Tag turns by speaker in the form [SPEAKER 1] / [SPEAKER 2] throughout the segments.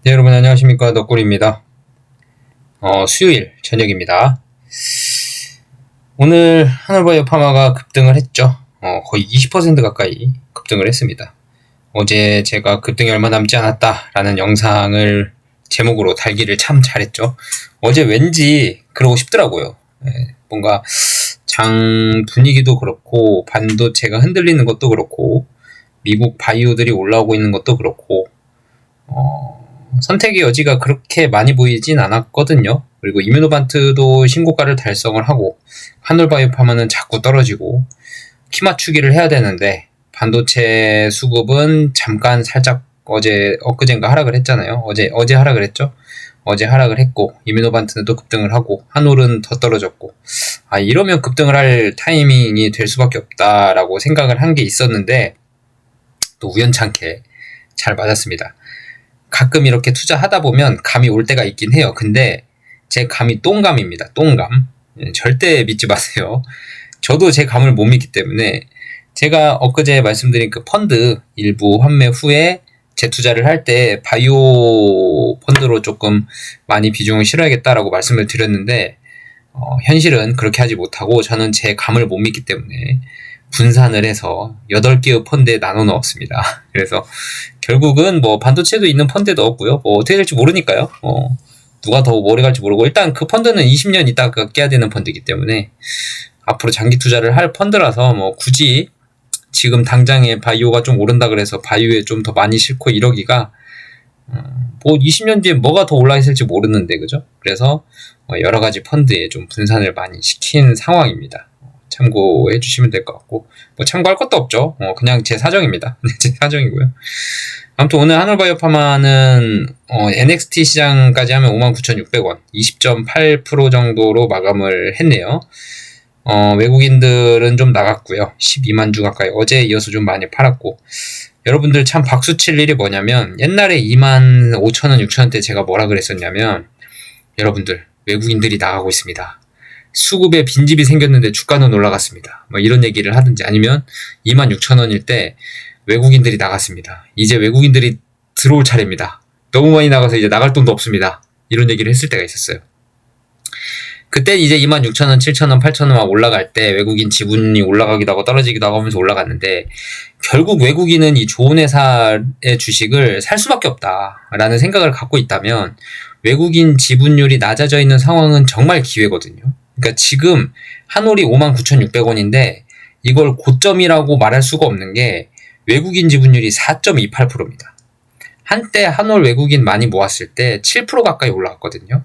[SPEAKER 1] 네, 여러분 안녕하십니까. 너꿀입니다. 수요일 저녁입니다. 오늘 하늘바이오 파마가 급등을 했죠. 거의 20% 가까이 급등을 했습니다. 어제 제가 급등이 얼마 남지 않았다라는 영상을 제목으로 달기를 참 잘했죠. 어제 왠지 그러고 싶더라고요. 뭔가 장 분위기도 그렇고 반도체가 흔들리는 것도 그렇고 미국 바이오들이 올라오고 있는 것도 그렇고 선택의 여지가 그렇게 많이 보이진 않았거든요. 그리고 이뮤노반트도 신고가를 달성을 하고 하늘바이오파마는 자꾸 떨어지고 키 맞추기를 해야 되는데 반도체 수급은 잠깐 살짝 엊그젠가 하락을 했잖아요. 어제 하락을 했죠. 어제 하락을 했고 이뮤노반트는 또 급등을 하고 한올은 더 떨어졌고 이러면 급등을 할 타이밍이 될 수밖에 없다라고 생각을 한 게 있었는데 또 우연찮게 잘 맞았습니다. 가끔 이렇게 투자하다 보면 감이 올 때가 있긴 해요. 근데 제 감이 똥감입니다. 똥감. 절대 믿지 마세요. 저도 제 감을 못 믿기 때문에 제가 엊그제 말씀드린 그 펀드 일부 환매 후에 재투자를 할 때 바이오 펀드로 조금 많이 비중을 실어야겠다라고 말씀을 드렸는데 현실은 그렇게 하지 못하고 저는 제 감을 못 믿기 때문에 분산을 해서 8개의 펀드에 나눠 넣었습니다. 그래서 결국은 뭐 반도체도 있는 펀드에 넣었고요. 뭐 어떻게 될지 모르니까요. 누가 더 오래 갈지 모르고 일단 그 펀드는 20년 있다가 깨야 되는 펀드이기 때문에 앞으로 장기 투자를 할 펀드라서 뭐 굳이 지금 당장에 바이오가 좀 오른다 그래서 바이오에 좀 더 많이 싣고 이러기가 뭐 20년 뒤에 뭐가 더 올라 있을지 모르는데 그죠? 그래서 여러 가지 펀드에 좀 분산을 많이 시킨 상황입니다. 참고해 주시면 될 것 같고 뭐 참고할 것도 없죠. 그냥 제 사정입니다. 제 사정이고요. 아무튼 오늘 하늘바이오파마는 NXT 시장까지 하면 59,600원 20.8% 정도로 마감을 했네요. 외국인들은 좀 나갔고요. 12만 주 가까이 어제에 이어서 좀 많이 팔았고 여러분들 참 박수칠 일이 뭐냐면 옛날에 25,000원 6,000원대 제가 뭐라 그랬었냐면 여러분들 외국인들이 나가고 있습니다. 수급에 빈집이 생겼는데 주가는 올라갔습니다. 뭐 이런 얘기를 하든지 아니면 26,000원일 때 외국인들이 나갔습니다. 이제 외국인들이 들어올 차례입니다. 너무 많이 나가서 이제 나갈 돈도 없습니다. 이런 얘기를 했을 때가 있었어요. 그때 이제 26,000원, 7,000원, 8,000원 막 올라갈 때 외국인 지분이 올라가기도 하고 떨어지기도 하고 하면서 올라갔는데 결국 외국인은 이 좋은 회사의 주식을 살 수밖에 없다라는 생각을 갖고 있다면 외국인 지분율이 낮아져 있는 상황은 정말 기회거든요. 그러니까 지금 한올이 59,600원인데 이걸 고점이라고 말할 수가 없는 게 외국인 지분율이 4.28%입니다. 한때 한올 외국인 많이 모았을 때 7% 가까이 올라갔거든요.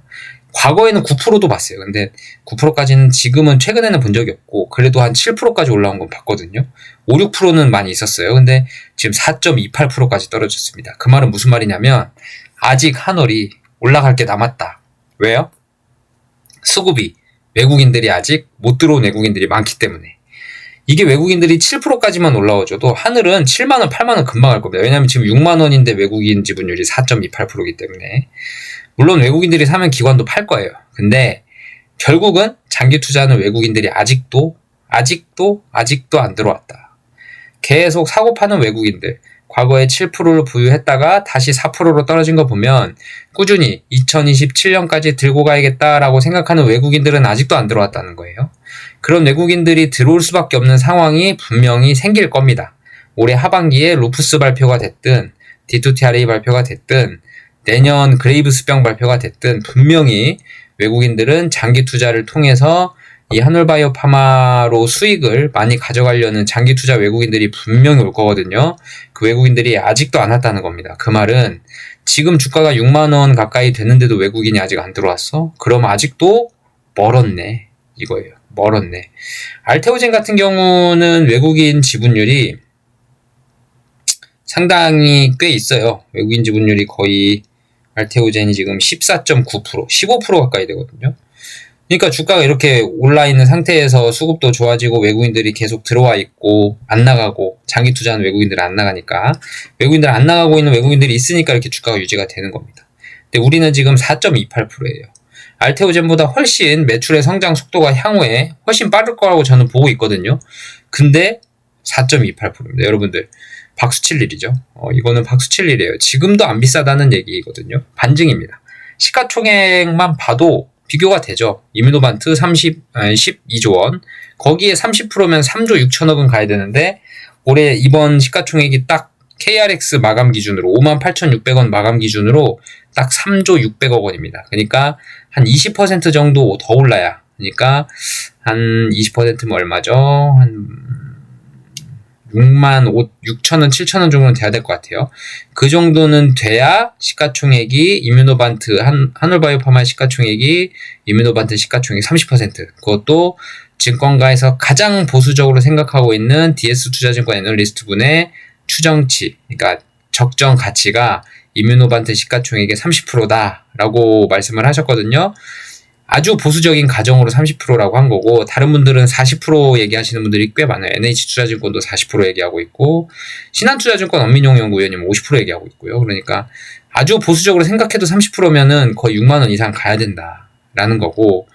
[SPEAKER 1] 과거에는 9%도 봤어요. 근데 9%까지는 지금은 최근에는 본 적이 없고 그래도 한 7%까지 올라온 건 봤거든요. 5, 6%는 많이 있었어요. 근데 지금 4.28%까지 떨어졌습니다. 그 말은 무슨 말이냐면 아직 한올이 올라갈 게 남았다. 왜요? 수급이 외국인들이 아직 못 들어온 외국인들이 많기 때문에 이게 외국인들이 7%까지만 올라와줘도 하늘은 7만원, 8만원 금방 갈 겁니다. 왜냐면 지금 6만원인데 외국인 지분율이 4.28%이기 때문에 물론 외국인들이 사면 기관도 팔 거예요. 근데 결국은 장기 투자하는 외국인들이 아직도 안 들어왔다. 계속 사고 파는 외국인들 과거에 7%를 보유했다가 다시 4%로 떨어진 거 보면 꾸준히 2027년까지 들고 가야겠다라고 생각하는 외국인들은 아직도 안 들어왔다는 거예요. 그런 외국인들이 들어올 수밖에 없는 상황이 분명히 생길 겁니다. 올해 하반기에 루푸스 발표가 됐든 D2TRA 발표가 됐든 내년 그레이브스병 발표가 됐든 분명히 외국인들은 장기 투자를 통해서 이 한올바이오 파마로 수익을 많이 가져가려는 장기 투자 외국인들이 분명히 올 거거든요. 그 외국인들이 아직도 안 왔다는 겁니다. 그 말은 지금 주가가 6만원 가까이 됐는데도 외국인이 아직 안 들어왔어? 그럼 아직도 멀었네. 이거예요. 멀었네. 알테오젠 같은 경우는 외국인 지분율이 상당히 꽤 있어요. 외국인 지분율이 거의 알테오젠이 지금 14.9%, 15% 가까이 되거든요. 그러니까 주가가 이렇게 올라있는 상태에서 수급도 좋아지고 외국인들이 계속 들어와 있고 안 나가고 장기 투자하는 외국인들은 안 나가니까 외국인들 안 나가고 있는 외국인들이 있으니까 이렇게 주가가 유지가 되는 겁니다. 근데 우리는 지금 4.28%예요. 알테오젠보다 훨씬 매출의 성장 속도가 향후에 훨씬 빠를 거라고 저는 보고 있거든요. 근데 4.28%입니다. 여러분들 박수 칠 일이죠. 이거는 박수 칠 일이에요. 지금도 안 비싸다는 얘기거든요. 반증입니다. 시가총액만 봐도 비교가 되죠. 이뮤노반트 12조 원. 거기에 30%면 3조 6천억은 가야 되는데 올해 이번 시가총액이 딱 KRX 마감 기준으로 58,600원 마감 기준으로 딱 3조 600억 원입니다. 그러니까 한 20% 정도 더 올라야. 그러니까 한 20%면 얼마죠? 한 6천 원, 7천 원 정도는 돼야 될 것 같아요. 그 정도는 돼야 시가총액이 이뮤노반트 한올바이오파마 시가총액이 이뮤노반트 시가총액 30%. 그것도 증권가에서 가장 보수적으로 생각하고 있는 DS투자증권 애널리스트분의 추정치, 그러니까 적정 가치가 이뮤노반트 시가총액의 30%다라고 말씀을 하셨거든요. 아주 보수적인 가정으로 30%라고 한 거고 다른 분들은 40% 얘기하시는 분들이 꽤 많아요. NH투자증권도 40% 얘기하고 있고 신한투자증권 엄민용 연구위원님 50% 얘기하고 있고요. 그러니까 아주 보수적으로 생각해도 30%면은 거의 6만 원 이상 가야 된다라는 거고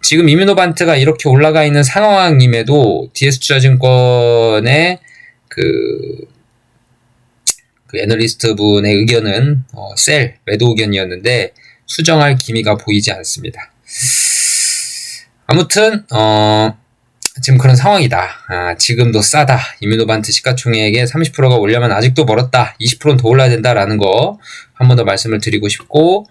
[SPEAKER 1] 지금 이뮤노반트가 이렇게 올라가 있는 상황임에도 DS투자증권의 그 애널리스트 분의 의견은 셀 매도 의견이었는데 수정할 기미가 보이지 않습니다. 아무튼 지금 그런 상황이다. 지금도 싸다. 이뮤노반트 시가총액의 30%가 오려면 아직도 멀었다. 20%는 더 올라야 된다라는 거 한 번 더 말씀을 드리고 싶고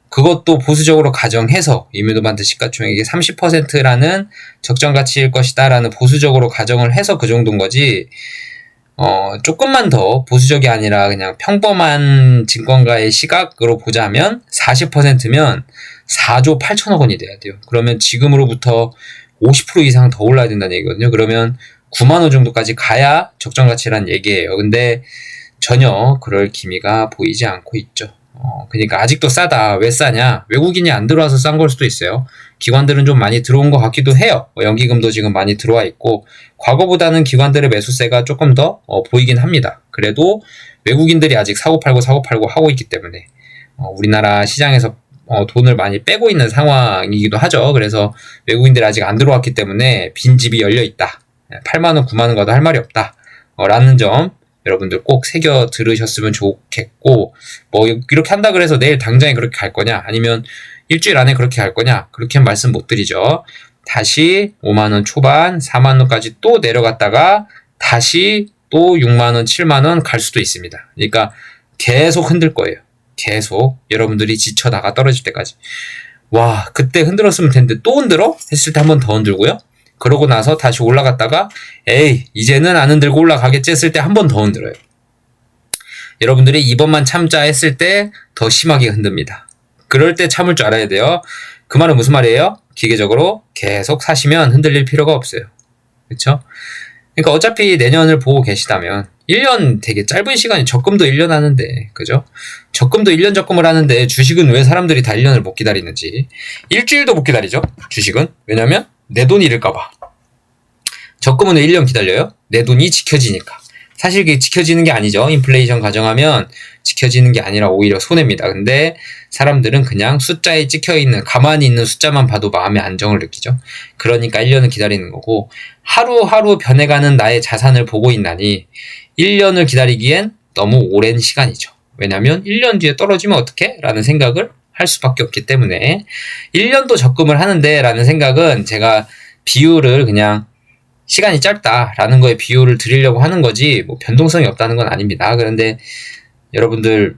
[SPEAKER 1] 그것도 보수적으로 가정해서 이뮤노반트 시가총액의 30%라는 적정 가치일 것이다 라는 보수적으로 가정을 해서 그 정도인 거지 조금만 더 보수적이 아니라 그냥 평범한 증권가의 시각으로 보자면 40%면 4조 8천억 원이 돼야 돼요. 그러면 지금으로부터 50% 이상 더 올라야 된다는 얘기거든요. 그러면 9만 원 정도까지 가야 적정 가치란 얘기예요. 근데 전혀 그럴 기미가 보이지 않고 있죠. 그러니까 아직도 싸다. 왜 싸냐? 외국인이 안 들어와서 싼 걸 수도 있어요. 기관들은 좀 많이 들어온 것 같기도 해요. 연기금도 지금 많이 들어와 있고 과거보다는 기관들의 매수세가 조금 더 보이긴 합니다. 그래도 외국인들이 아직 사고 팔고 하고 있기 때문에 우리나라 시장에서 돈을 많이 빼고 있는 상황이기도 하죠. 그래서 외국인들이 아직 안 들어왔기 때문에 빈집이 열려 있다. 8만 원, 9만 원 가도 할 말이 없다. 라는 점 여러분들 꼭 새겨 들으셨으면 좋겠고 뭐 이렇게 한다 그래서 내일 당장에 그렇게 갈 거냐 아니면 일주일 안에 그렇게 갈 거냐 그렇게 말씀 못 드리죠. 다시 5만원 초반 4만원까지 또 내려갔다가 다시 또 6만원 7만원 갈 수도 있습니다. 그러니까 계속 흔들 거예요. 계속 여러분들이 지쳐다가 떨어질 때까지. 와 그때 흔들었으면 됐는데 또 흔들어? 했을 때 한 번 더 흔들고요. 그러고 나서 다시 올라갔다가 에이 이제는 안 흔들고 올라가겠지 했을 때 한 번 더 흔들어요. 여러분들이 이번만 참자 했을 때 더 심하게 흔듭니다. 그럴 때 참을 줄 알아야 돼요. 그 말은 무슨 말이에요? 기계적으로 계속 사시면 흔들릴 필요가 없어요. 그렇죠? 그러니까 어차피 내년을 보고 계시다면 1년 되게 짧은 시간이 적금도 1년 하는데 그죠? 적금도 1년 적금을 하는데 주식은 왜 사람들이 다 1년을 못 기다리는지 일주일도 못 기다리죠. 주식은. 왜냐면 내 돈이 잃을까봐. 적금은 왜 1년 기다려요? 내 돈이 지켜지니까. 사실 그게 지켜지는 게 아니죠. 인플레이션 가정하면 지켜지는 게 아니라 오히려 손해입니다. 근데 사람들은 그냥 숫자에 찍혀있는 가만히 있는 숫자만 봐도 마음의 안정을 느끼죠. 그러니까 1년을 기다리는 거고 하루하루 변해가는 나의 자산을 보고 있나니 1년을 기다리기엔 너무 오랜 시간이죠. 왜냐하면 1년 뒤에 떨어지면 어떡해? 라는 생각을 할 수밖에 없기 때문에 1년도 적금을 하는데 라는 생각은 제가 비율을 그냥 시간이 짧다라는 거에 비율을 드리려고 하는 거지 뭐 변동성이 없다는 건 아닙니다. 그런데 여러분들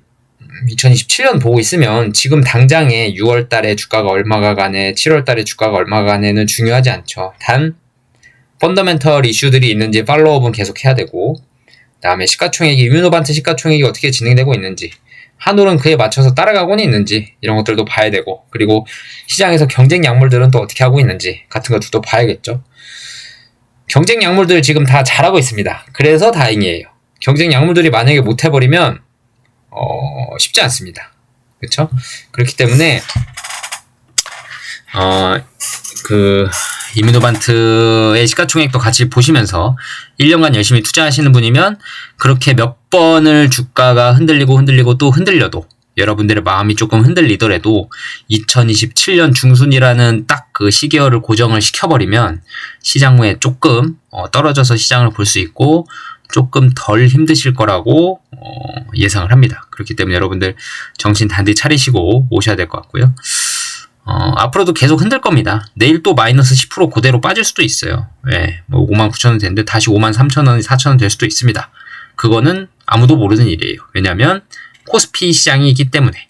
[SPEAKER 1] 2027년 보고 있으면 지금 당장에 6월 달에 주가가 얼마가 가네 7월 달에 주가가 얼마가 가네는 중요하지 않죠. 단 펀더멘털 이슈들이 있는지 팔로우업은 계속 해야 되고 그 다음에 시가총액이 이뮤노반트 시가총액이 어떻게 진행되고 있는지 한올은 그에 맞춰서 따라가고는 있는지 이런 것들도 봐야 되고 그리고 시장에서 경쟁 약물들은 또 어떻게 하고 있는지 같은 것도 봐야겠죠. 경쟁 약물들 지금 다 잘하고 있습니다. 그래서 다행이에요. 경쟁 약물들이 만약에 못해버리면 쉽지 않습니다. 그렇죠? 그렇기 때문에 이뮤노반트의 시가총액도 같이 보시면서 1년간 열심히 투자하시는 분이면 그렇게 몇 번을 주가가 흔들리고 또 흔들려도 여러분들의 마음이 조금 흔들리더라도 2027년 중순이라는 딱 그 시계열을 고정을 시켜버리면 시장 후에 조금 떨어져서 시장을 볼 수 있고 조금 덜 힘드실 거라고 예상을 합니다. 그렇기 때문에 여러분들 정신 단디 차리시고 오셔야 될 것 같고요. 앞으로도 계속 흔들 겁니다. 내일 또 마이너스 10% 그대로 빠질 수도 있어요. 예, 뭐 59,000원 됐는데 다시 53,000원, 4,000원 될 수도 있습니다. 그거는 아무도 모르는 일이에요. 왜냐하면 코스피 시장이 있기 때문에.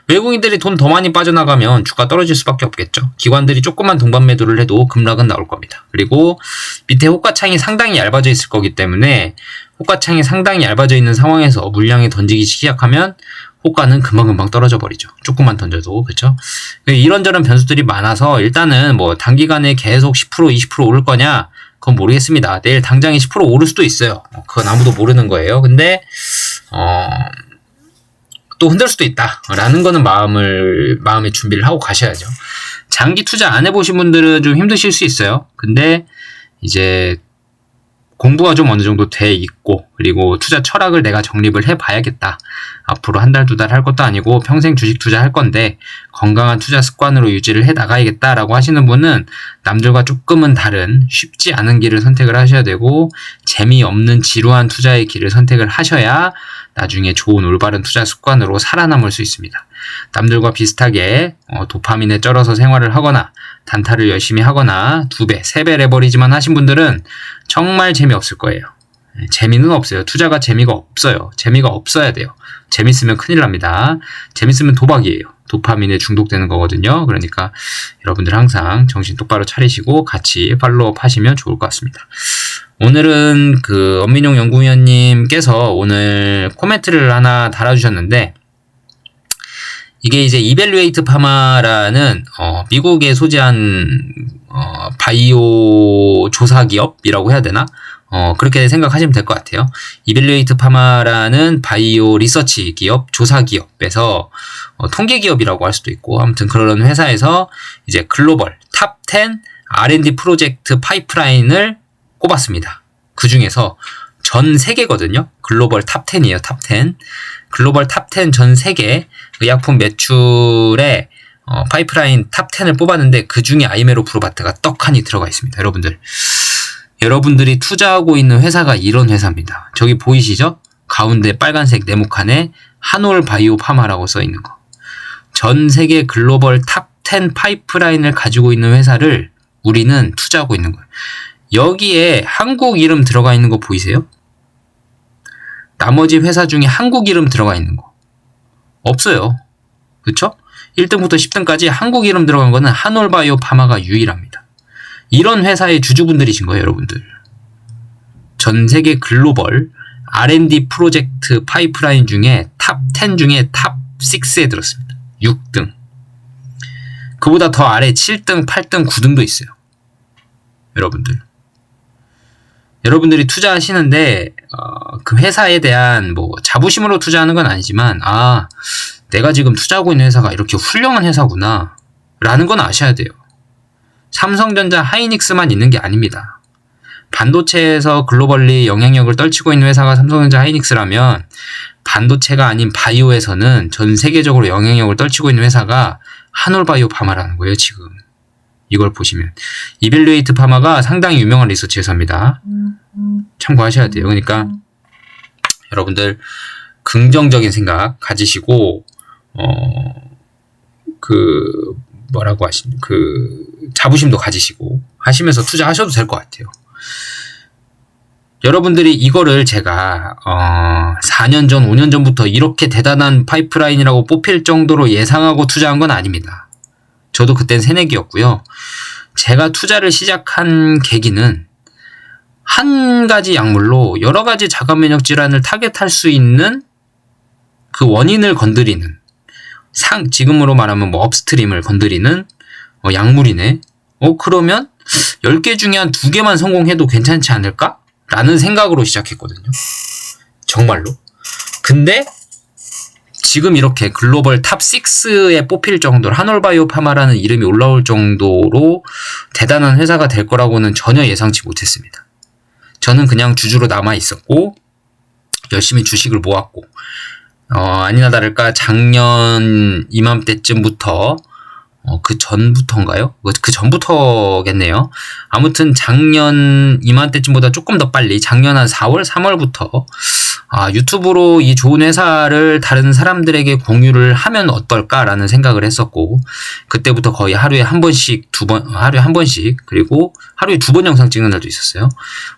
[SPEAKER 1] 외국인들이 돈 더 많이 빠져나가면 주가 떨어질 수밖에 없겠죠. 기관들이 조금만 동반 매도를 해도 급락은 나올 겁니다. 그리고 밑에 호가창이 상당히 얇아져 있을 거기 때문에 호가창이 상당히 얇아져 있는 상황에서 물량이 던지기 시작하면 호가는 금방금방 떨어져 버리죠. 조금만 던져도. 그렇죠? 이런저런 변수들이 많아서 일단은 뭐 단기간에 계속 10% 20% 오를 거냐? 그건 모르겠습니다. 내일 당장에 10% 오를 수도 있어요. 그건 아무도 모르는 거예요. 근데 또 흔들 수도 있다라는 거는 마음의 준비를 하고 가셔야죠. 장기 투자 안 해보신 분들은 좀 힘드실 수 있어요. 근데 이제 공부가 좀 어느 정도 돼 있고, 그리고 투자 철학을 내가 정립을 해봐야겠다. 앞으로 한 달, 두 달 할 것도 아니고 평생 주식 투자할 건데 건강한 투자 습관으로 유지를 해 나가야겠다라고 하시는 분은 남들과 조금은 다른 쉽지 않은 길을 선택을 하셔야 되고, 재미없는 지루한 투자의 길을 선택을 하셔야 나중에 좋은 올바른 투자 습관으로 살아남을 수 있습니다. 남들과 비슷하게 도파민에 쩔어서 생활을 하거나 단타를 열심히 하거나 2배, 3배 레버리지만 하신 분들은 정말 재미없을 거예요. 재미는 없어요. 투자가 재미가 없어요. 재미가 없어야 돼요. 재밌으면 큰일 납니다. 재밌으면 도박이에요. 도파민에 중독되는 거거든요. 그러니까 여러분들 항상 정신 똑바로 차리시고 같이 팔로우업 하시면 좋을 것 같습니다. 오늘은 엄민용 연구위원님께서 오늘 코멘트를 하나 달아주셨는데, 이게 이제 이벨루에이트 파마라는 미국에 소재한 바이오 조사 기업이라고 해야 되나? 그렇게 생각하시면 될 것 같아요. 이벨루에이트 파마라는 바이오 리서치 기업, 조사 기업에서 통계 기업이라고 할 수도 있고, 아무튼 그런 회사에서 이제 글로벌 탑 10 R&D 프로젝트 파이프라인을 꼽았습니다. 그 중에서 전 세계거든요. 글로벌 탑 10이에요. 탑 10. 글로벌 탑 10 전 세계 의약품 매출에 파이프라인 탑 10을 뽑았는데 그 중에 아이메로 프로바트가 떡하니 들어가 있습니다. 여러분들이 투자하고 있는 회사가 이런 회사입니다. 저기 보이시죠? 가운데 빨간색 네모칸에 한올 바이오 파마라고 써 있는 거. 전 세계 글로벌 탑 10 파이프라인을 가지고 있는 회사를 우리는 투자하고 있는 거예요. 여기에 한국 이름 들어가 있는 거 보이세요? 나머지 회사 중에 한국 이름 들어가 있는 거 없어요. 그쵸? 1등부터 10등까지 한국 이름 들어간 거는 한올바이오 파마가 유일합니다. 이런 회사의 주주분들이신 거예요, 여러분들. 전 세계 글로벌 R&D 프로젝트 파이프라인 중에 탑 10 중에 탑 6에 들었습니다. 6등. 그보다 더 아래 7등, 8등, 9등도 있어요. 여러분들이 투자하시는데 그 회사에 대한 자부심으로 투자하는 건 아니지만, 내가 지금 투자하고 있는 회사가 이렇게 훌륭한 회사구나 라는 건 아셔야 돼요. 삼성전자, 하이닉스만 있는 게 아닙니다. 반도체에서 글로벌리 영향력을 떨치고 있는 회사가 삼성전자, 하이닉스라면 반도체가 아닌 바이오에서는 전 세계적으로 영향력을 떨치고 있는 회사가 한올바이오 파마라는 거예요, 지금. 이걸 보시면. 이벨루에이트 파마가 상당히 유명한 리서치 회사입니다. 참고하셔야 돼요. 그러니까 여러분들 긍정적인 생각 가지시고 자부심도 가지시고 하시면서 투자하셔도 될 것 같아요. 여러분들이 이거를 제가 4년 전, 5년 전부터 이렇게 대단한 파이프라인이라고 뽑힐 정도로 예상하고 투자한 건 아닙니다. 저도 그땐 새내기였고요. 제가 투자를 시작한 계기는 한 가지 약물로 여러 가지 자가 면역 질환을 타겟할 수 있는 그 원인을 건드리는, 지금으로 말하면 업스트림을 건드리는 약물이네. 그러면 10개 중에 한 2개만 성공해도 괜찮지 않을까? 라는 생각으로 시작했거든요. 정말로. 근데 지금 이렇게 글로벌 탑 6에 뽑힐 정도로 한올바이오 파마라는 이름이 올라올 정도로 대단한 회사가 될 거라고는 전혀 예상치 못했습니다. 저는 그냥 주주로 남아 있었고 열심히 주식을 모았고 아니나 다를까 작년 이맘때쯤부터 그 전부터인가요? 그 전부터겠네요. 아무튼 작년 이맘때쯤보다 조금 더 빨리 작년 한 4월, 3월부터 유튜브로 이 좋은 회사를 다른 사람들에게 공유를 하면 어떨까라는 생각을 했었고, 그때부터 거의 하루에 한 번씩, 하루에 한 번씩, 그리고 하루에 2번 영상 찍는 날도 있었어요.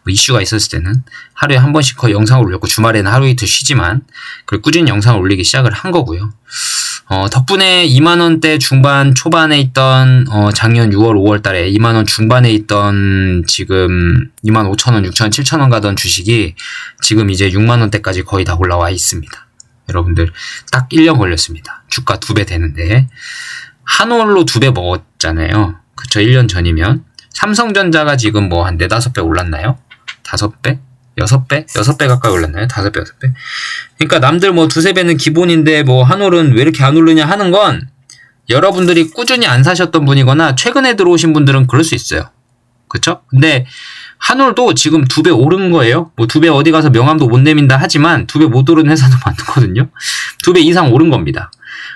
[SPEAKER 1] 이슈가 있었을 때는 하루에 한 번씩 거의 영상을 올렸고, 주말에는 하루 이틀 쉬지만, 그리고 꾸준히 영상을 올리기 시작을 한 거고요. 덕분에 2만원대 중반 초반에 있던, 작년 6월, 5월 달에 2만원 중반에 있던 지금 2만 5천원, 6천원, 7천원 가던 주식이 지금 이제 6만원대까지 거의 다 올라와 있습니다. 여러분들, 딱 1년 걸렸습니다. 주가 2배 되는데. 한올로 2배 먹었잖아요. 그쵸, 1년 전이면. 삼성전자가 지금 뭐 한 4, 5배 올랐나요? 5배? 6배? 6배 가까이 올랐나요? 5배, 6배? 그러니까 남들 뭐 2, 3배는 기본인데 뭐 한올은 왜 이렇게 안 오르냐 하는 건 여러분들이 꾸준히 안 사셨던 분이거나 최근에 들어오신 분들은 그럴 수 있어요. 그쵸? 근데 한올도 지금 2배 오른 거예요. 뭐 2배 어디 가서 명함도 못 내민다 하지만 2배 못 오른 회사도 많거든요. 2배 이상 오른 겁니다.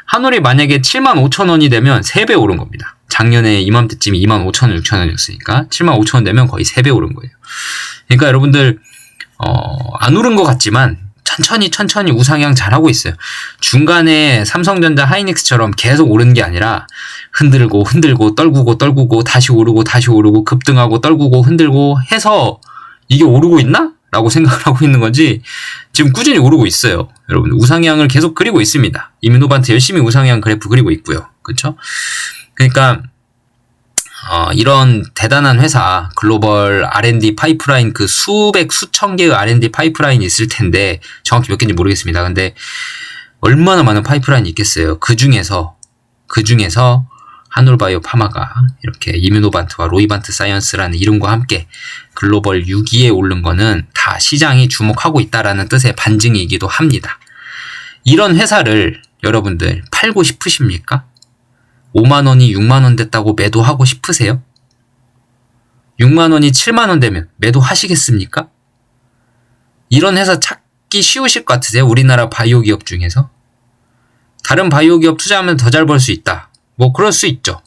[SPEAKER 1] 한올이 만약에 75,000원이 되면 3배 오른 겁니다. 작년에 이맘때쯤이 25,000원, 6,000원이었으니까 75,000원 되면 거의 3배 오른 거예요. 그러니까 여러분들 안 오른 것 같지만 천천히 우상향 잘하고 있어요. 중간에 삼성전자, 하이닉스처럼 계속 오른 게 아니라 흔들고 떨구고 다시 오르고 급등하고 떨구고 흔들고 해서 이게 오르고 있나? 라고 생각을 하고 있는 건지 지금 꾸준히 오르고 있어요. 여러분, 우상향을 계속 그리고 있습니다. 이민노반트 열심히 우상향 그래프 그리고 있고요. 그렇죠? 그러니까 이런 대단한 회사, 글로벌 R&D 파이프라인, 그 수천 개의 R&D 파이프라인이 있을 텐데, 정확히 몇 개인지 모르겠습니다. 근데, 얼마나 많은 파이프라인이 있겠어요. 그 중에서, 한올바이오 파마가 이렇게 이뮤노반트와 로이반트 사이언스라는 이름과 함께 글로벌 6위에 오른 거는 다 시장이 주목하고 있다라는 뜻의 반증이기도 합니다. 이런 회사를 여러분들 팔고 싶으십니까? 5만원이 6만원 됐다고 매도하고 싶으세요? 6만원이 7만원 되면 매도하시겠습니까? 이런 회사 찾기 쉬우실 것 같으세요? 우리나라 바이오 기업 중에서? 다른 바이오 기업 투자하면 더 잘 벌 수 있다. 뭐 그럴 수 있죠.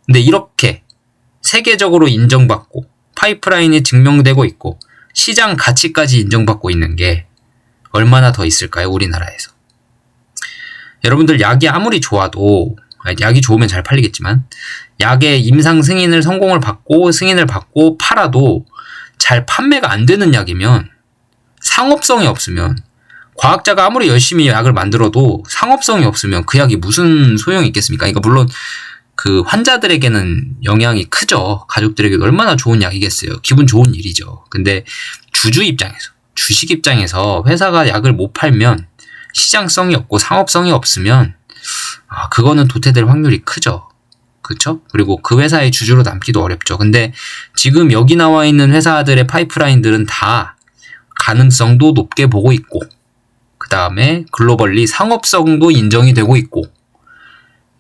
[SPEAKER 1] 근데 이렇게 세계적으로 인정받고 파이프라인이 증명되고 있고 시장 가치까지 인정받고 있는 게 얼마나 더 있을까요? 우리나라에서. 여러분들, 약이 아무리 좋아도, 약이 좋으면 잘 팔리겠지만, 약의 임상 승인을 승인을 받고 팔아도 잘 판매가 안 되는 약이면, 상업성이 없으면, 과학자가 아무리 열심히 약을 만들어도 상업성이 없으면 그 약이 무슨 소용이 있겠습니까? 그러니까 물론 그 환자들에게는 영향이 크죠. 가족들에게도 얼마나 좋은 약이겠어요. 기분 좋은 일이죠. 근데 주식 입장에서 회사가 약을 못 팔면 시장성이 없고 상업성이 없으면 그거는 도태될 확률이 크죠. 그쵸? 그리고 그 회사의 주주로 남기도 어렵죠. 근데 지금 여기 나와 있는 회사들의 파이프라인들은 다 가능성도 높게 보고 있고, 그 다음에 글로벌리 상업성도 인정이 되고 있고,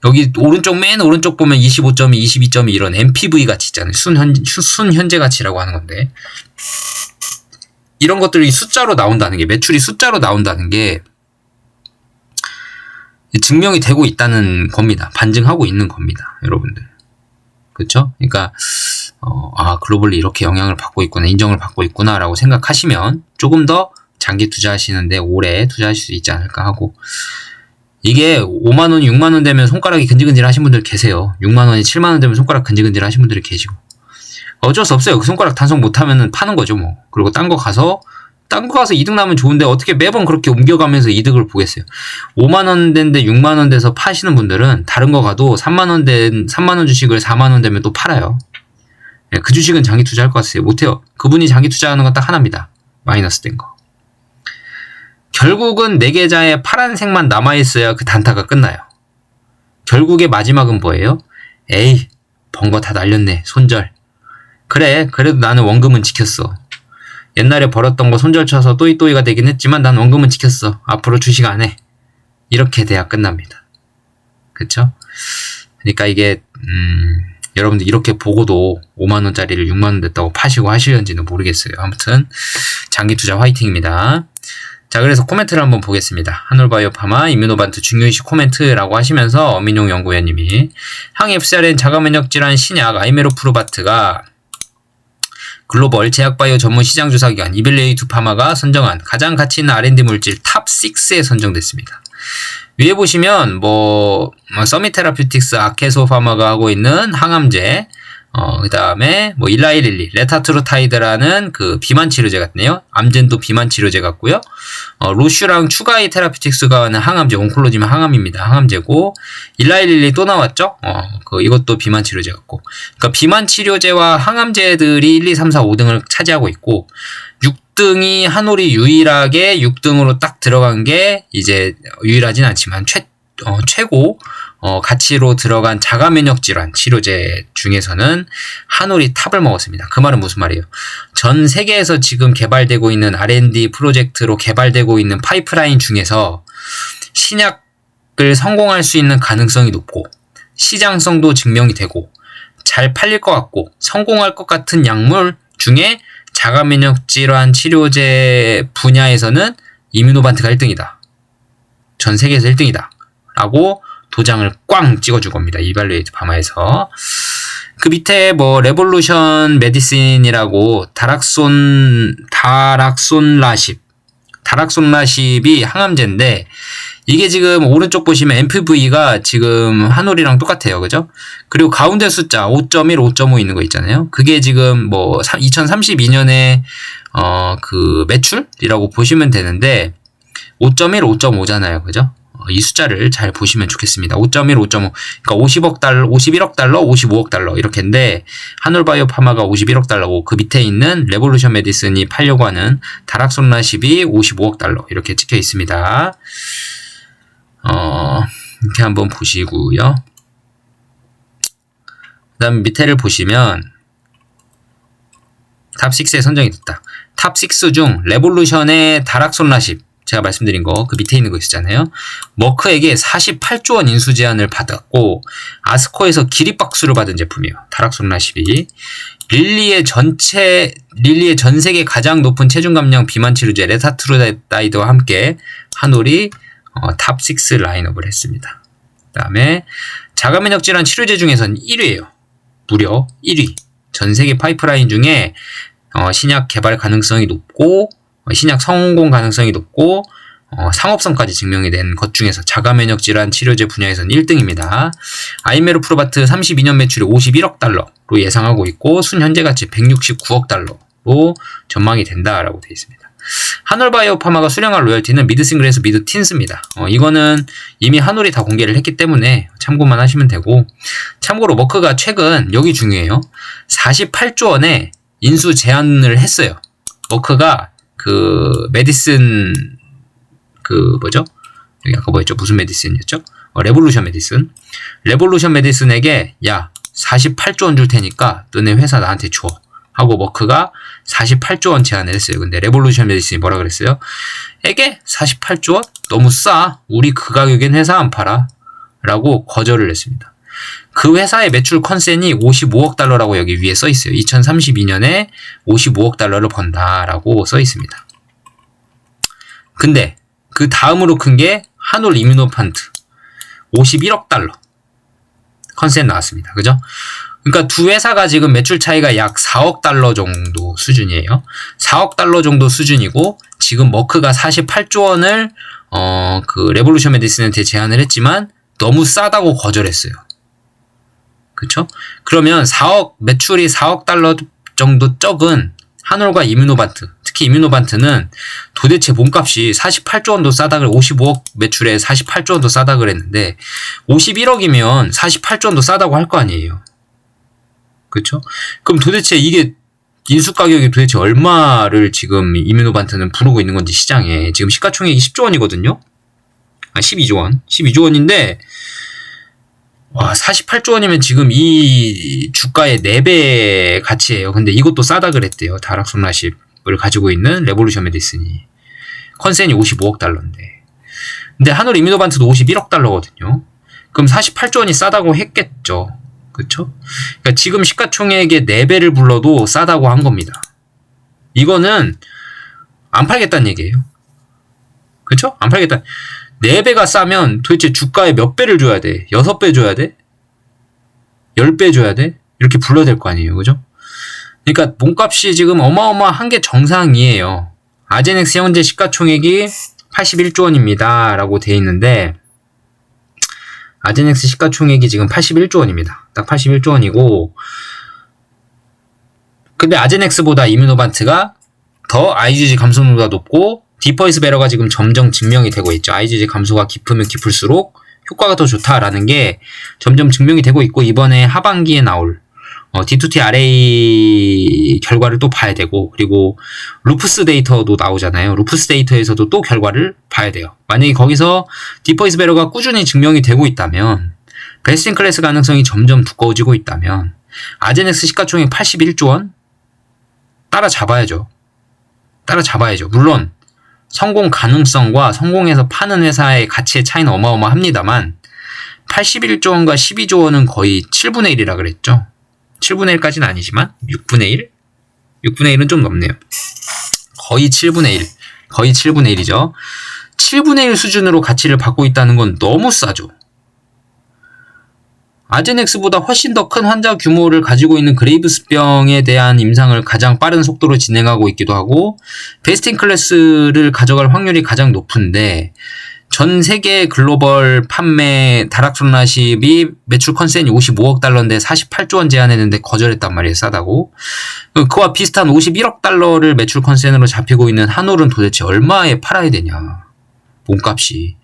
[SPEAKER 1] 여기 맨 오른쪽 보면 25.2, 22.2 이런 MPV 가치 있잖아요. 순현재 가치라고 하는 건데, 이런 것들이 숫자로 나온다는 게, 매출이 숫자로 나온다는 게 증명이 되고 있다는 겁니다. 반증하고 있는 겁니다. 여러분들. 그렇죠? 그러니까 글로벌리 이렇게 영향을 받고 있구나, 인정을 받고 있구나 라고 생각하시면 조금 더 장기 투자하시는데 오래 투자하실 수 있지 않을까 하고, 이게 5만원, 6만원 되면 손가락이 근질근질 하신 분들 계세요. 6만원이 7만원 되면 손가락 근질근질 하신 분들이 계시고, 어쩔 수 없어요. 그 손가락 단속 못하면 파는 거죠 뭐. 그리고 딴 거 가서 이득 나면 좋은데 어떻게 매번 그렇게 옮겨가면서 이득을 보겠어요. 5만원 된데 6만원 돼서 파시는 분들은 다른 거 가도 3만원 주식을 4만원 되면 또 팔아요. 그 주식은 장기 투자할 것 같아요. 못해요. 그분이 장기 투자하는 건 딱 하나입니다. 마이너스 된 거. 결국은 내 계좌에 파란색만 남아있어야 그 단타가 끝나요. 결국의 마지막은 뭐예요? 에이, 번 거 다 날렸네. 손절. 그래, 그래도 나는 원금은 지켰어. 옛날에 벌었던 거 손절 쳐서 또이또이가 되긴 했지만 난 원금은 지켰어. 앞으로 주식 안 해. 이렇게 돼야 끝납니다. 그쵸? 그러니까 이게 여러분들 이렇게 보고도 5만원짜리를 6만원 됐다고 파시고 하시는지는 모르겠어요. 아무튼 장기 투자 화이팅입니다. 자, 그래서 코멘트를 한번 보겠습니다. 한올바이오파마 이뮤노반트 중요이시 코멘트라고 하시면서 어민용 연구위원님이 항 FcRn 자가면역 질환 신약 아이메로프루바트가 글로벌 제약바이오 전문 시장 조사기관 이벨레이투 파마가 선정한 가장 가치 있는 R&D 물질 탑 6에 선정됐습니다. 위에 보시면 서밋 테라퓨틱스 아케소 파마가 하고 있는 항암제, 그 다음에 일라이릴리, 레타트로타이드라는 그 비만 치료제 같네요. 암젠도 비만 치료제 같고요. 로슈랑 추가이 테라퓨틱스가 하는 항암제, 온콜로지면 항암입니다. 항암제고, 일라이릴리 또 나왔죠? 이것도 비만 치료제 같고. 그러니까 비만 치료제와 항암제들이 1, 2, 3, 4, 5등을 차지하고 있고, 6등이 한올이 유일하게 6등으로 딱 들어간 게 이제 유일하진 않지만 최고 가치로 들어간 자가면역 질환 치료제 중에서는 한올이 탑을 먹었습니다. 그 말은 무슨 말이에요? 전 세계에서 지금 개발되고 있는 R&D 프로젝트로 개발되고 있는 파이프라인 중에서 신약을 성공할 수 있는 가능성이 높고 시장성도 증명이 되고 잘 팔릴 것 같고 성공할 것 같은 약물 중에 자가면역 질환 치료제 분야에서는 이뮤노반트가 1등이다. 전 세계에서 1등이다. 라고 도장을 꽝 찍어줄 겁니다. 이발리에이트 파마에서. 그 밑에 레볼루션 메디신이라고 다락손라십이 항암제인데 이게 지금 오른쪽 보시면 MPV가 지금 한올이랑 똑같아요. 그죠? 그리고 가운데 숫자 5.1, 5.5 있는 거 있잖아요. 그게 지금 2032년에 그 매출이라고 보시면 되는데 5.1, 5.5잖아요. 그죠? 이 숫자를 잘 보시면 좋겠습니다. 5.1, 5.5. 그러니까 50억 달러, 51억 달러, 55억 달러 이렇게인데 한올바이오 파마가 51억 달러고 그 밑에 있는 레볼루션 메디슨이 팔려고 하는 다락손라십이 55억 달러 이렇게 찍혀 있습니다. 이렇게 한번 보시고요. 그 다음 밑에를 보시면 탑6에 선정이 됐다. 탑6 중 레볼루션의 다락손라십 제가 말씀드린 거 그 밑에 있는 거 있었잖아요. 머크에게 48조 원 인수 제안을 받았고 아스코에서 기립박수를 받은 제품이에요. 다락손라십이 릴리의 전 세계 가장 높은 체중 감량 비만 치료제 레타트로다이드와 함께 한올이 탑6 라인업을 했습니다. 그 다음에 자가면역 질환 치료제 중에서는 1위예요. 무려 1위. 전 세계 파이프라인 중에 신약 개발 가능성이 높고 신약 성공 가능성이 높고 상업성까지 증명이 된 것 중에서 자가면역 질환 치료제 분야에서는 1등입니다. 아이메로프로바트 32년 매출이 51억 달러로 예상하고 있고 순현재 가치 169억 달러로 전망이 된다라고 되어 있습니다. 한올바이오 파마가 수령할 로열티는 미드싱글에서 미드틴스입니다. 이거는 이미 한올이 다 공개를 했기 때문에 참고만 하시면 되고 참고로 머크가 최근 여기 중요해요. 48조 원의 인수 제안을 했어요. 머크가 그 메디슨 여기 아까 뭐였죠? 무슨 메디슨이었죠? 레볼루션 메디슨에게 야 48조 원 줄 테니까 너네 회사 나한테 줘 하고 머크가 48조 원 제안을 했어요. 근데 레볼루션 메디슨이 뭐라 그랬어요? 에게 48조 원? 너무 싸. 우리 그 가격엔 회사 안 팔아. 라고 거절을 했습니다. 그 회사의 매출 컨센이 55억 달러라고 여기 위에 써 있어요. 2032년에 55억 달러를 번다라고 써 있습니다. 근데 그 다음으로 큰 게 한올 이뮤노반트 51억 달러 컨센 나왔습니다. 그죠? 그러니까 두 회사가 지금 매출 차이가 약 4억 달러 정도 수준이에요. 4억 달러 정도 수준이고 지금 머크가 48조 원을 그 레볼루션 메디슨한테 제안을 했지만 너무 싸다고 거절했어요. 그쵸? 그러면 매출이 4억 달러 정도 적은 한올과 이뮤노반트, 특히 이뮤노반트는 도대체 몸값이 48조 원도 싸다 그래, 55억 매출에 48조 원도 싸다 그랬는데 51억이면 48조 원도 싸다고 할 거 아니에요. 그쵸? 그럼 도대체 이게 인수 가격이 도대체 얼마를 지금 이뮤노반트는 부르고 있는 건지 시장에 지금 시가총액이 10조 원이거든요? 12조 원. 12조 원인데 와, 48조 원이면 지금 이 주가의 4배 가치예요. 근데 이것도 싸다 그랬대요. 다락손라십을 가지고 있는 레볼루션 메디슨이. 컨센이 55억 달러인데. 근데 한올 이뮤노반트도 51억 달러거든요. 그럼 48조 원이 싸다고 했겠죠. 그쵸? 그러니까 지금 시가총액의 4배를 불러도 싸다고 한 겁니다. 이거는 안 팔겠다는 얘기예요. 그쵸? 안 팔겠다. 4배가 싸면 도대체 주가에 몇 배를 줘야 돼? 6배 줘야 돼? 10배 줘야 돼? 이렇게 불러야 될 거 아니에요. 그죠? 그러니까 몸값이 지금 어마어마한 게 정상이에요. 아제넥스 현재 시가총액이 81조 원입니다. 라고 돼 있는데 아제넥스 시가총액이 지금 81조 원입니다. 딱 81조 원이고 근데 아제넥스보다 이뮤노반트가 더 IgG 감소도가 높고 디퍼이스 베러가 지금 점점 증명이 되고 있죠. IgG 감소가 깊으면 깊을수록 효과가 더 좋다라는 게 점점 증명이 되고 있고 이번에 하반기에 나올 D2T RA 결과를 또 봐야 되고 그리고 루푸스 데이터도 나오잖아요. 루푸스 데이터에서도 또 결과를 봐야 돼요. 만약에 거기서 디퍼이스 베러가 꾸준히 증명이 되고 있다면 베스트 인 클래스 가능성이 점점 두꺼워지고 있다면 아제넥스 시가총액 81조 원 따라잡아야죠. 물론 성공 가능성과 성공해서 파는 회사의 가치의 차이는 어마어마합니다만 81조 원과 12조 원은 거의 7분의 1이라 그랬죠. 7분의 1까지는 아니지만 6분의 1? 6분의 1은 좀 넘네요. 거의 7분의 1. 거의 7분의 1이죠. 7분의 1 수준으로 가치를 받고 있다는 건 너무 싸죠. 아제넥스보다 훨씬 더 큰 환자 규모를 가지고 있는 그레이브스병에 대한 임상을 가장 빠른 속도로 진행하고 있기도 하고 베스트 인 클래스를 가져갈 확률이 가장 높은데 전 세계 글로벌 판매 다락솔라십이 매출 컨센이 55억 달러인데 48조 원 제안했는데 거절했단 말이에요. 싸다고. 그와 비슷한 51억 달러를 매출 컨센으로 잡히고 있는 한올은 도대체 얼마에 팔아야 되냐. 몸값이.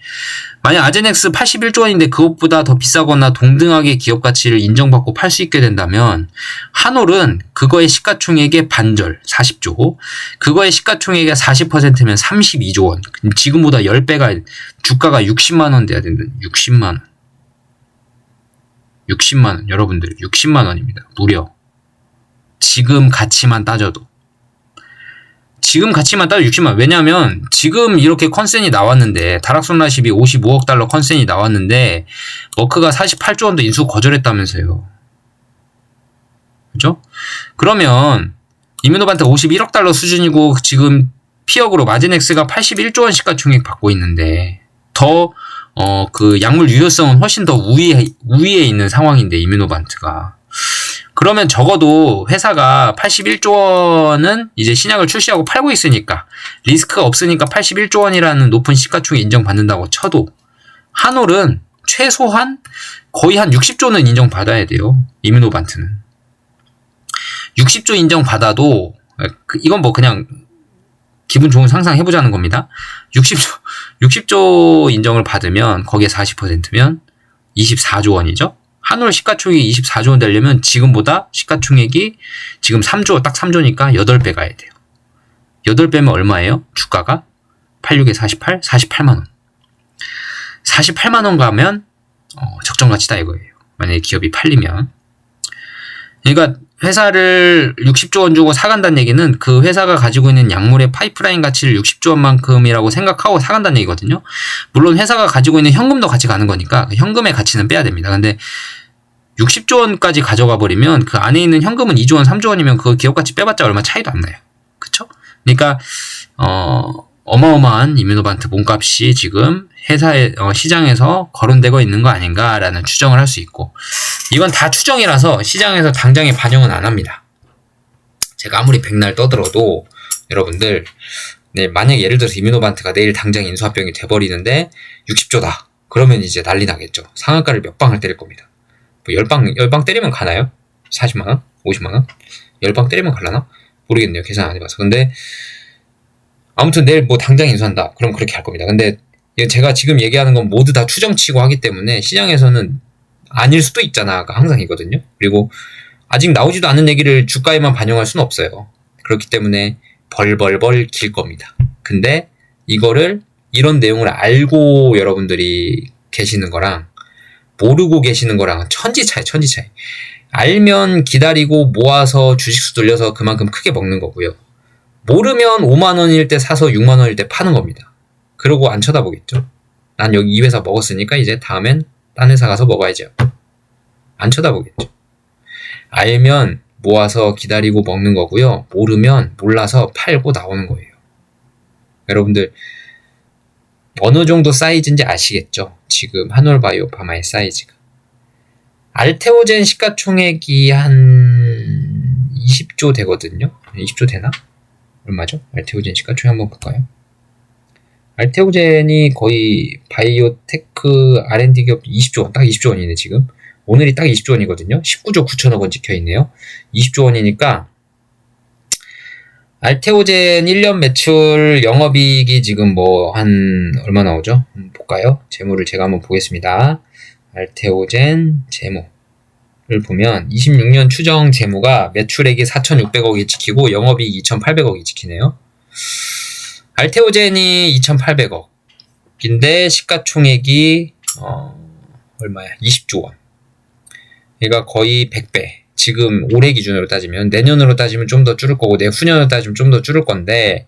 [SPEAKER 1] 만약 아제넥스 81조 원인데 그것보다 더 비싸거나 동등하게 기업 가치를 인정받고 팔 수 있게 된다면 한올은 그거의 시가총액의 반절 40조 그거의 시가총액의 40%면 32조 원 지금보다 10배가 주가가 60만 원 돼야 된다. 60만 원 60만 원 여러분들 60만 원입니다. 무려 지금 가치만 따져도 지금 가치만 따져 60만 원. 왜냐면 지금 이렇게 컨센이 나왔는데 다락솔라십이 55억 달러 컨센이 나왔는데 머크가 48조 원도 인수 거절했다면서요. 그죠? 그러면 이뮤노반트가 51억 달러 수준이고 지금 피역으로 마지넥스가 81조 원 시가총액 받고 있는데 더 그 약물 유효성은 훨씬 더 우위에 있는 상황인데 이뮤노반트가 그러면 적어도 회사가 81조 원은 이제 신약을 출시하고 팔고 있으니까 리스크가 없으니까 81조 원이라는 높은 시가총액 인정받는다고 쳐도 한올은 최소한 거의 한 60조는 인정받아야 돼요. 이뮤노반트는. 60조 인정받아도 이건 뭐 그냥 기분 좋은 상상 해보자는 겁니다. 60조 인정을 받으면 거기에 40%면 24조 원이죠. 한올 시가총액이 24조 원 되려면 지금보다 시가총액이 지금 3조, 딱 3조니까 8배 가야 돼요. 8배면 얼마예요? 주가가 86에 48, 48만 원. 48만 원 가면 적정 가치다 이거예요. 만약에 기업이 팔리면. 그러니까 회사를 60조 원 주고 사간다는 얘기는 그 회사가 가지고 있는 약물의 파이프라인 가치를 60조 원만큼이라고 생각하고 사간다는 얘기거든요. 물론 회사가 가지고 있는 현금도 같이 가는 거니까 현금의 가치는 빼야 됩니다. 근데 60조 원까지 가져가 버리면 그 안에 있는 현금은 2조 원, 3조 원이면 그 기업 가치 빼봤자 얼마 차이도 안 나요. 그쵸? 그러니까 어마어마한 이뮤노반트 몸값이 지금 회사의 시장에서 거론되고 있는 거 아닌가라는 추정을 할 수 있고 이건 다 추정이라서 시장에서 당장에 반영은 안 합니다. 제가 아무리 백날 떠들어도 여러분들 만약 예를 들어서 이뮤노반트가 내일 당장 인수합병이 돼버리는데 60조다. 그러면 이제 난리 나겠죠. 상한가를 몇 방을 때릴 겁니다. 뭐 10방 때리면 가나요? 40만원? 50만원? 10방 때리면 갈라나? 모르겠네요. 계산 안 해봐서. 근데 아무튼 내일 뭐 당장 인수한다. 그럼 그렇게 할 겁니다. 근데 제가 지금 얘기하는 건 모두 다 추정치고 하기 때문에 시장에서는 아닐 수도 있잖아. 항상 이거든요. 그리고 아직 나오지도 않은 얘기를 주가에만 반영할 수는 없어요. 그렇기 때문에 벌벌벌 길 겁니다. 근데 이거를 이런 내용을 알고 여러분들이 계시는 거랑 모르고 계시는 거랑 천지 차이. 알면 기다리고 모아서 주식수 돌려서 그만큼 크게 먹는 거고요. 모르면 5만 원일 때 사서 6만 원일 때 파는 겁니다. 그러고 안 쳐다보겠죠. 난 여기 이 회사 먹었으니까 이제 다음엔 딴 회사 가서 먹어야죠. 안 쳐다보겠죠. 알면 모아서 기다리고 먹는 거고요. 모르면 몰라서 팔고 나오는 거예요. 여러분들 어느 정도 사이즈인지 아시겠죠? 지금 한올바이오파마의 사이즈가. 알테오젠 시가총액이 한 20조 되거든요. 20조 되나? 얼마죠? 알테오젠 시가총액 한번 볼까요? 알테오젠이 거의 바이오테크 R&D 기업 20조, 딱 20조 원이네, 지금. 오늘이 딱 20조 원이거든요. 19조 9천억 원 찍혀있네요. 20조 원이니까, 알테오젠 1년 매출 영업이익이 지금 얼마 나오죠? 볼까요? 재무를 제가 한번 보겠습니다. 알테오젠 재무를 보면 26년 추정 재무가 매출액이 4,600억이 찍히고 영업이익 2,800억이 찍히네요. 알테오젠이 2,800억인데 시가총액이 얼마야? 20조 원. 그러니까 거의 100배. 지금 올해 기준으로 따지면, 내년으로 따지면 좀 더 줄을 거고 내후년으로 따지면 좀 더 줄을 건데,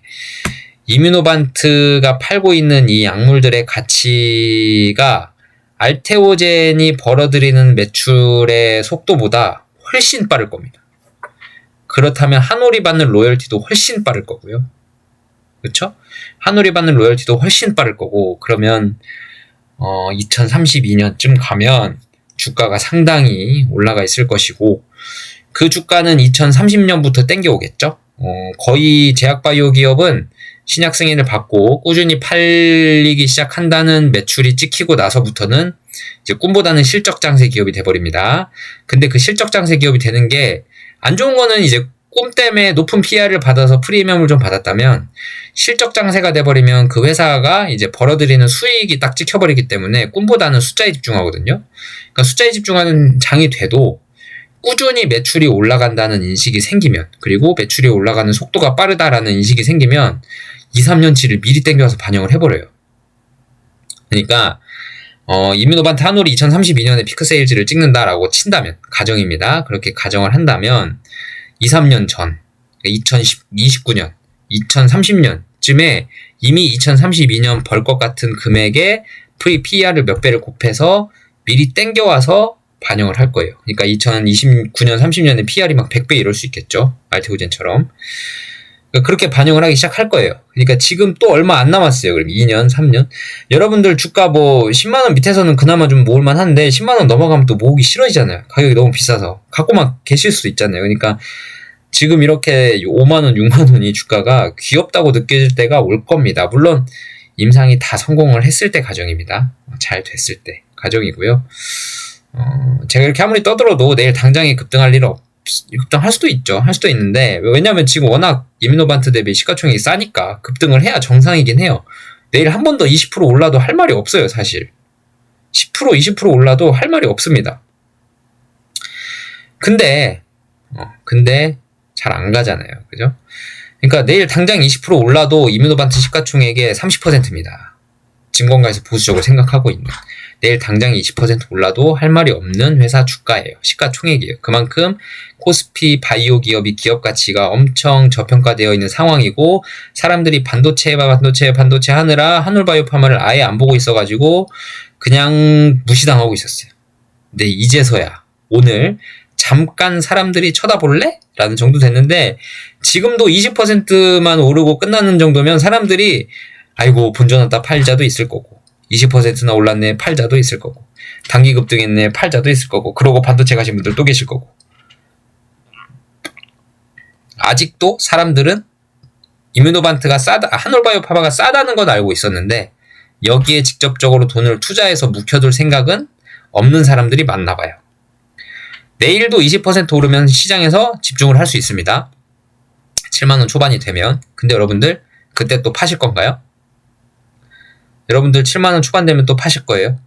[SPEAKER 1] 이뮤노반트가 팔고 있는 이 약물들의 가치가 알테오젠이 벌어들이는 매출의 속도보다 훨씬 빠를 겁니다. 그렇다면 한올이 받는 로열티도 훨씬 빠를 거고요. 그렇죠? 한올이 받는 로열티도 훨씬 빠를 거고, 그러면 2032년쯤 가면 주가가 상당히 올라가 있을 것이고, 그 주가는 2030년부터 땡겨오겠죠? 거의 제약바이오 기업은 신약 승인을 받고 꾸준히 팔리기 시작한다는 매출이 찍히고 나서부터는 이제 꿈보다는 실적 장세 기업이 돼버립니다. 근데 그 실적 장세 기업이 되는 게 안 좋은 거는 이제 꿈 때문에 높은 PR을 받아서 프리미엄을 좀 받았다면, 실적 장세가 돼버리면 그 회사가 이제 벌어들이는 수익이 딱 찍혀버리기 때문에 꿈보다는 숫자에 집중하거든요. 그러니까 숫자에 집중하는 장이 돼도 꾸준히 매출이 올라간다는 인식이 생기면, 그리고 매출이 올라가는 속도가 빠르다라는 인식이 생기면 2, 3년치를 미리 땡겨서 반영을 해버려요. 그러니까 이뮤노반트 한올이 2032년에 피크 세일즈를 찍는다라고 친다면, 가정입니다. 그렇게 가정을 한다면 2, 3년 전, 2029년, 2030년쯤에 이미 2032년 벌 것 같은 금액의 PER을 몇 배를 곱해서 미리 땡겨와서 반영을 할 거예요. 그러니까 2029년, 30년에 PR이 막 100배 이럴 수 있겠죠. 알테오젠처럼. 그렇게 반영을 하기 시작할 거예요. 그러니까 지금 또 얼마 안 남았어요. 그럼 2년, 3년. 여러분들 주가 10만원 밑에서는 그나마 좀 모을만 한데, 10만원 넘어가면 또 모으기 싫어지잖아요. 가격이 너무 비싸서. 갖고만 계실 수도 있잖아요. 그러니까 지금 이렇게 5만원, 6만원이 주가가 귀엽다고 느껴질 때가 올 겁니다. 물론 임상이 다 성공을 했을 때 가정입니다. 잘 됐을 때 가정이고요. 제가 이렇게 아무리 떠들어도 내일 당장에 급등할 급등할 수도 있죠. 할 수도 있는데, 왜냐면 지금 워낙 이뮤노반트 대비 시가총액이 싸니까 급등을 해야 정상이긴 해요. 내일 한 번 더 20% 올라도 할 말이 없어요, 사실. 10%, 20% 올라도 할 말이 없습니다. 근데 잘 안 가잖아요. 그죠? 그러니까 내일 당장 20% 올라도 이뮤노반트 시가총액의 30%입니다. 증권가에서 보수적으로 생각하고 있는. 내일 당장 20% 올라도 할 말이 없는 회사 주가예요. 시가총액이에요. 그만큼 코스피 바이오 기업이 기업 가치가 엄청 저평가되어 있는 상황이고, 사람들이 반도체 하느라 한올바이오파마를 아예 안 보고 있어가지고 그냥 무시당하고 있었어요. 근데 이제서야 오늘 잠깐 사람들이 쳐다볼래? 라는 정도 됐는데, 지금도 20%만 오르고 끝나는 정도면 사람들이 아이고 본전왔다 팔자도 있을 거고, 20%나 올랐네 팔자도 있을 거고, 단기 급등했네 팔자도 있을 거고, 그러고 반도체 가신 분들 또 계실 거고. 아직도 사람들은 이뮤노반트가 한올바이오파마가 싸다는 건 알고 있었는데, 여기에 직접적으로 돈을 투자해서 묵혀둘 생각은 없는 사람들이 많나 봐요. 내일도 20% 오르면 시장에서 집중을 할 수 있습니다. 7만원 초반이 되면. 근데 여러분들 그때 또 파실 건가요? 여러분들 7만원 초반 되면 또 파실 거예요?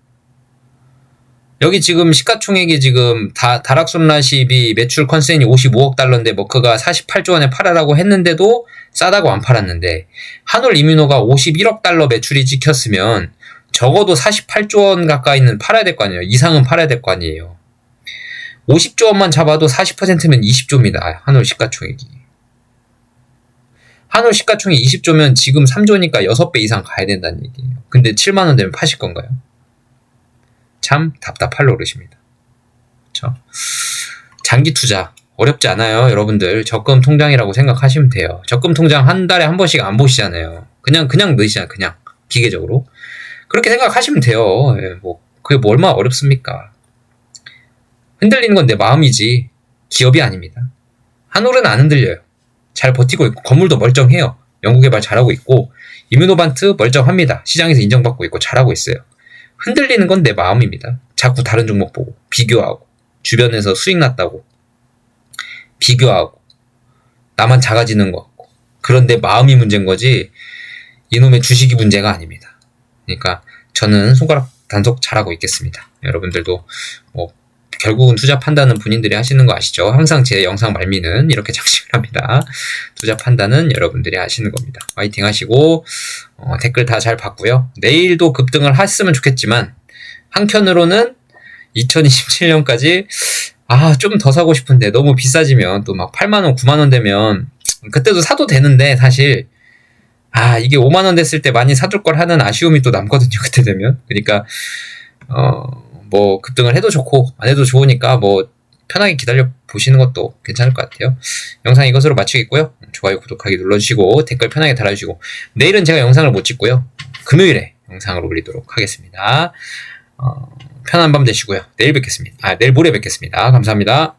[SPEAKER 1] 여기 지금 시가총액이 지금 다락손라십이 매출 컨센이 55억 달러인데 머크가 48조 원에 팔아라고 했는데도 싸다고 안 팔았는데, 한올 이뮤노가 51억 달러 매출이 찍혔으면 적어도 48조 원 가까이는 팔아야 될 거 아니에요. 이상은 팔아야 될 거 아니에요. 50조 원만 잡아도 40%면 20조입니다. 한올 시가총액이. 한올 시가총액 20조면 지금 3조니까 6배 이상 가야 된다는 얘기예요. 근데 7만원 되면 파실 건가요? 참 답답할 노릇입니다. 그렇죠? 장기 투자 어렵지 않아요. 여러분들 적금 통장이라고 생각하시면 돼요. 적금 통장 한 달에 한 번씩 안 보시잖아요. 그냥 넣으시잖아요. 그냥 기계적으로. 그렇게 생각하시면 돼요. 예, 뭐 그게 뭐 얼마나 어렵습니까? 흔들리는 건 내 마음이지 기업이 아닙니다. 한올은 안 흔들려요. 잘 버티고 있고 건물도 멀쩡해요. 연구개발 잘하고 있고 이뮤노반트 멀쩡합니다. 시장에서 인정받고 있고 잘하고 있어요. 흔들리는 건 내 마음입니다. 자꾸 다른 종목 보고 비교하고 주변에서 수익 났다고 비교하고 나만 작아지는 것 같고 그런 내 마음이 문제인 거지 이놈의 주식이 문제가 아닙니다. 그러니까 저는 손가락 단속 잘하고 있겠습니다. 여러분들도 뭐 결국은 투자 판단은 본인들이 하시는 거 아시죠? 항상 제 영상 말미는 이렇게 장식을 합니다. 투자 판단은 여러분들이 하시는 겁니다. 화이팅 하시고 댓글 다 잘 봤고요. 내일도 급등을 했으면 좋겠지만 한켠으로는 2027년까지 좀 더 사고 싶은데 너무 비싸지면 또 막 8만원 9만원 되면 그때도 사도 되는데 사실 이게 5만원 됐을 때 많이 사둘 걸 하는 아쉬움이 또 남거든요. 그때 되면. 그러니까 뭐 급등을 해도 좋고 안 해도 좋으니까 뭐 편하게 기다려 보시는 것도 괜찮을 것 같아요. 영상 이것으로 마치겠고요. 좋아요, 구독하기 눌러주시고 댓글 편하게 달아주시고 내일은 제가 영상을 못 찍고요. 금요일에 영상을 올리도록 하겠습니다. 편한 밤 되시고요. 내일 모레 뵙겠습니다. 감사합니다.